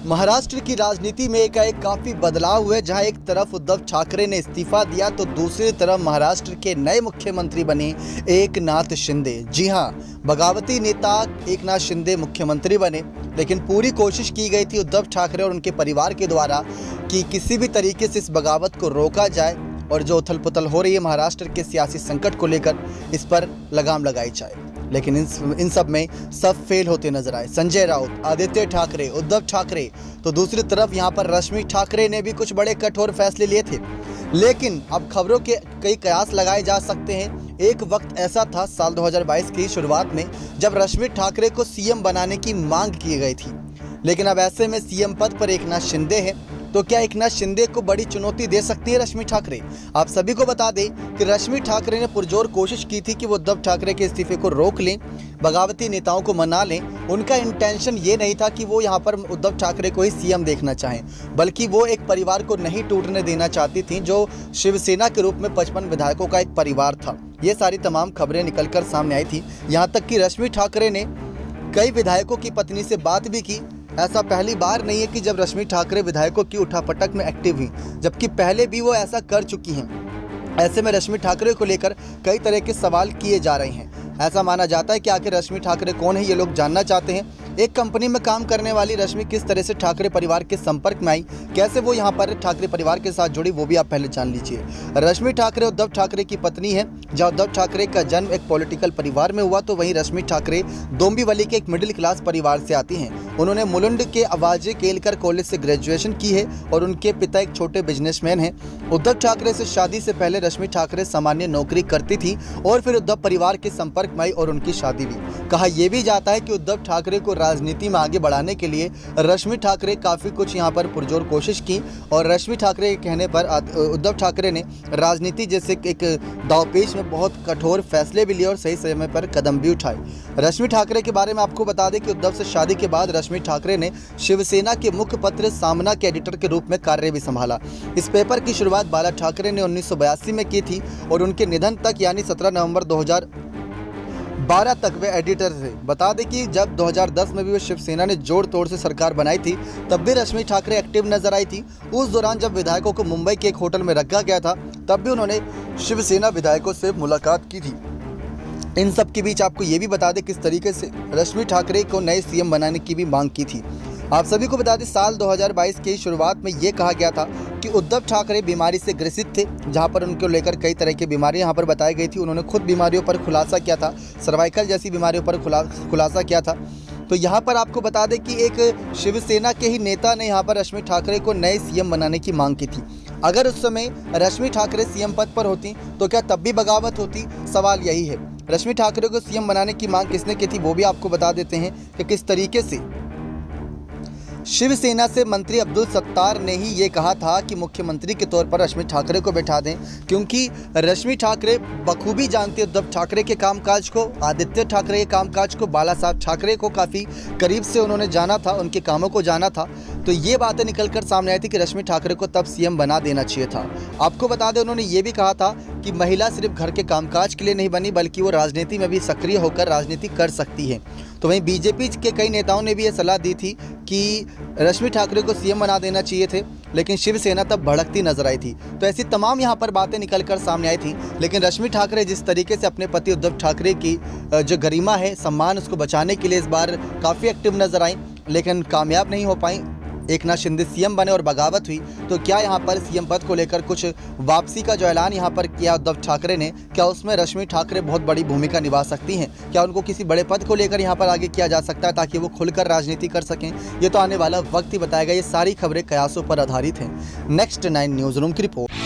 महाराष्ट्र की राजनीति में एकाएक काफी बदलाव हुए, जहां एक तरफ उद्धव ठाकरे ने इस्तीफा दिया तो दूसरी तरफ महाराष्ट्र के नए मुख्यमंत्री बने एकनाथ शिंदे। जी हां, बगावती नेता एकनाथ शिंदे मुख्यमंत्री बने, लेकिन पूरी कोशिश की गई थी उद्धव ठाकरे और उनके परिवार के द्वारा कि किसी भी तरीके से इस बगावत को रोका जाए और जो उथल पुथल हो रही है महाराष्ट्र के सियासी संकट को लेकर, इस पर लगाम लगाई जाए। लेकिन इन सब में सब फेल होते नजर आए। संजय राउत, आदित्य ठाकरे, उद्धव ठाकरे, तो दूसरी तरफ यहाँ पर रश्मि ठाकरे ने भी कुछ बड़े कठोर फैसले लिए थे। लेकिन अब खबरों के कई कयास लगाए जा सकते हैं। एक वक्त ऐसा था साल 2022 की शुरुआत में जब रश्मि ठाकरे को सीएम बनाने की मांग की गई थी, लेकिन अब ऐसे में सीएम पद पर एकनाथ शिंदे है, तो क्या एकनाथ शिंदे को बड़ी चुनौती दे सकती है रश्मि ठाकरे? आप सभी को बता दें कि रश्मि ठाकरे ने पुरजोर कोशिश की थी कि वो उद्धव ठाकरे के इस्तीफे को रोक लें, बगावती नेताओं को मना लें। उनका इंटेंशन ये नहीं था कि वो यहाँ पर उद्धव ठाकरे को ही सीएम देखना चाहें, बल्कि वो एक परिवार को नहीं टूटने देना चाहती थी, जो शिवसेना के रूप में 55 विधायकों का एक परिवार था। ये सारी तमाम खबरें निकलकर सामने आई थी। यहाँ तक कि रश्मि ठाकरे ने कई विधायकों की पत्नी से बात भी की। ऐसा पहली बार नहीं है कि जब रश्मि ठाकरे विधायकों की उठापटक में एक्टिव हुई, जबकि पहले भी वो ऐसा कर चुकी हैं। ऐसे में रश्मि ठाकरे को लेकर कई तरह के सवाल किए जा रहे हैं। ऐसा माना जाता है कि आखिर रश्मि ठाकरे कौन है, ये लोग जानना चाहते हैं। एक कंपनी में काम करने वाली रश्मि किस तरह से ठाकरे परिवार के संपर्क में आई, कैसे वो यहाँ पर ठाकरे परिवार के साथ जुड़ी, वो भी आप पहले जान लीजिए। रश्मि ठाकरे उद्धव ठाकरे की पत्नी है। जहाँ उद्धव ठाकरे का जन्म एक पॉलिटिकल परिवार में हुआ, तो वहीं रश्मि ठाकरे डोंबिवली के एक मिडिल क्लास परिवार से आती हैं। उन्होंने मुलुंड के आवाजे केलकर कॉलेज से ग्रेजुएशन की है और उनके पिता एक छोटे बिजनेसमैन हैं। उद्धव ठाकरे से शादी से पहले रश्मि ठाकरे सामान्य नौकरी करती थी और फिर उद्धव परिवार के संपर्क में आई और उनकी शादी भी। कहा यह भी जाता है कि उद्धव ठाकरे को राजनीति में आगे बढ़ाने के लिए रश्मि ठाकरे काफ़ी कुछ यहाँ पर पुरजोर कोशिश की और रश्मि ठाकरे के कहने पर उद्धव ठाकरे ने राजनीति जैसे एक दांवपेच में बहुत कठोर फैसले भी लिए और सही समय पर कदम भी उठाए। रश्मि ठाकरे के बारे में आपको बता दें कि उद्धव से शादी के बाद रश्मि ठाकरे ने शिवसेना के मुखपत्र सामना के एडिटर के रूप में कार्य भी संभाला। इस पेपर की शुरुआत बाला ठाकरे ने 1982 में की थी और उनके निधन तक यानी 17 नवंबर 2012 तक वे एडिटर थे। बता दें कि जब 2010 में भी वे शिवसेना ने जोड़ तोड़ से सरकार बनाई थी, तब भी रश्मि ठाकरे एक्टिव नजर आई थी। उस दौरान जब विधायकों को मुंबई के एक होटल में रखा गया था, तब भी उन्होंने शिवसेना विधायकों से मुलाकात की थी। इन सब के बीच आपको ये भी बता दें किस तरीके से रश्मि ठाकरे को नए सीएम बनाने की भी मांग की थी। आप सभी को बता दें साल 2022 की शुरुआत में ये कहा गया था कि उद्धव ठाकरे बीमारी से ग्रसित थे, जहां पर उनको लेकर कई तरह की बीमारियां यहाँ पर बताई गई थी। उन्होंने खुद बीमारियों पर खुलासा किया था, सर्वाइकल जैसी बीमारियों पर खुलासा किया था। तो यहाँ पर आपको बता दें कि एक शिवसेना के ही नेता ने यहाँ पर रश्मि ठाकरे को नए सीएम बनाने की मांग की थी। अगर उस समय रश्मि ठाकरे सीएम पद पर होती तो क्या तब भी बगावत होती? सवाल यही है। रश्मि ठाकरे को सीएम बनाने की मांग किसने की थी, वो भी आपको बता देते हैं कि किस तरीके से शिवसेना से मंत्री अब्दुल सत्तार ने ही ये कहा था कि मुख्यमंत्री के तौर पर रश्मि ठाकरे को बैठा दें, क्योंकि रश्मि ठाकरे बखूबी जानती है उद्धव ठाकरे के कामकाज को, आदित्य ठाकरे के कामकाज को, बाला साहब ठाकरे को काफ़ी करीब से उन्होंने जाना था, उनके कामों को जाना था। तो ये बातें निकलकर सामने आई थी कि रश्मि ठाकरे को तब सीएम बना देना चाहिए था। आपको बता दें उन्होंने ये भी कहा था कि महिला सिर्फ घर के कामकाज के लिए नहीं बनी, बल्कि वो राजनीति में भी सक्रिय होकर राजनीति कर सकती है। तो वहीं बीजेपी के कई नेताओं ने भी ये सलाह दी थी कि रश्मि ठाकरे को सीएम बना देना चाहिए थे, लेकिन शिवसेना तब भड़कती नजर आई थी। तो ऐसी तमाम यहाँ पर बातें निकलकर सामने आई थी। लेकिन रश्मि ठाकरे जिस तरीके से अपने पति उद्धव ठाकरे की जो गरिमा है, सम्मान, उसको बचाने के लिए इस बार काफ़ी एक्टिव नजर आई, लेकिन कामयाब नहीं हो पाई। एकनाथ शिंदे सीएम बने और बगावत हुई। तो क्या यहाँ पर सीएम पद को लेकर कुछ वापसी का जो ऐलान यहाँ पर किया उद्धव ठाकरे ने, क्या उसमें रश्मि ठाकरे बहुत बड़ी भूमिका निभा सकती हैं? क्या उनको किसी बड़े पद को लेकर यहाँ पर आगे किया जा सकता है ताकि वो खुलकर राजनीति कर सकें? ये तो आने वाला वक्त ही बताएगा। ये सारी खबरें कयासों पर आधारित हैं। नेक्स्ट 9 न्यूज़ रूम की रिपोर्ट।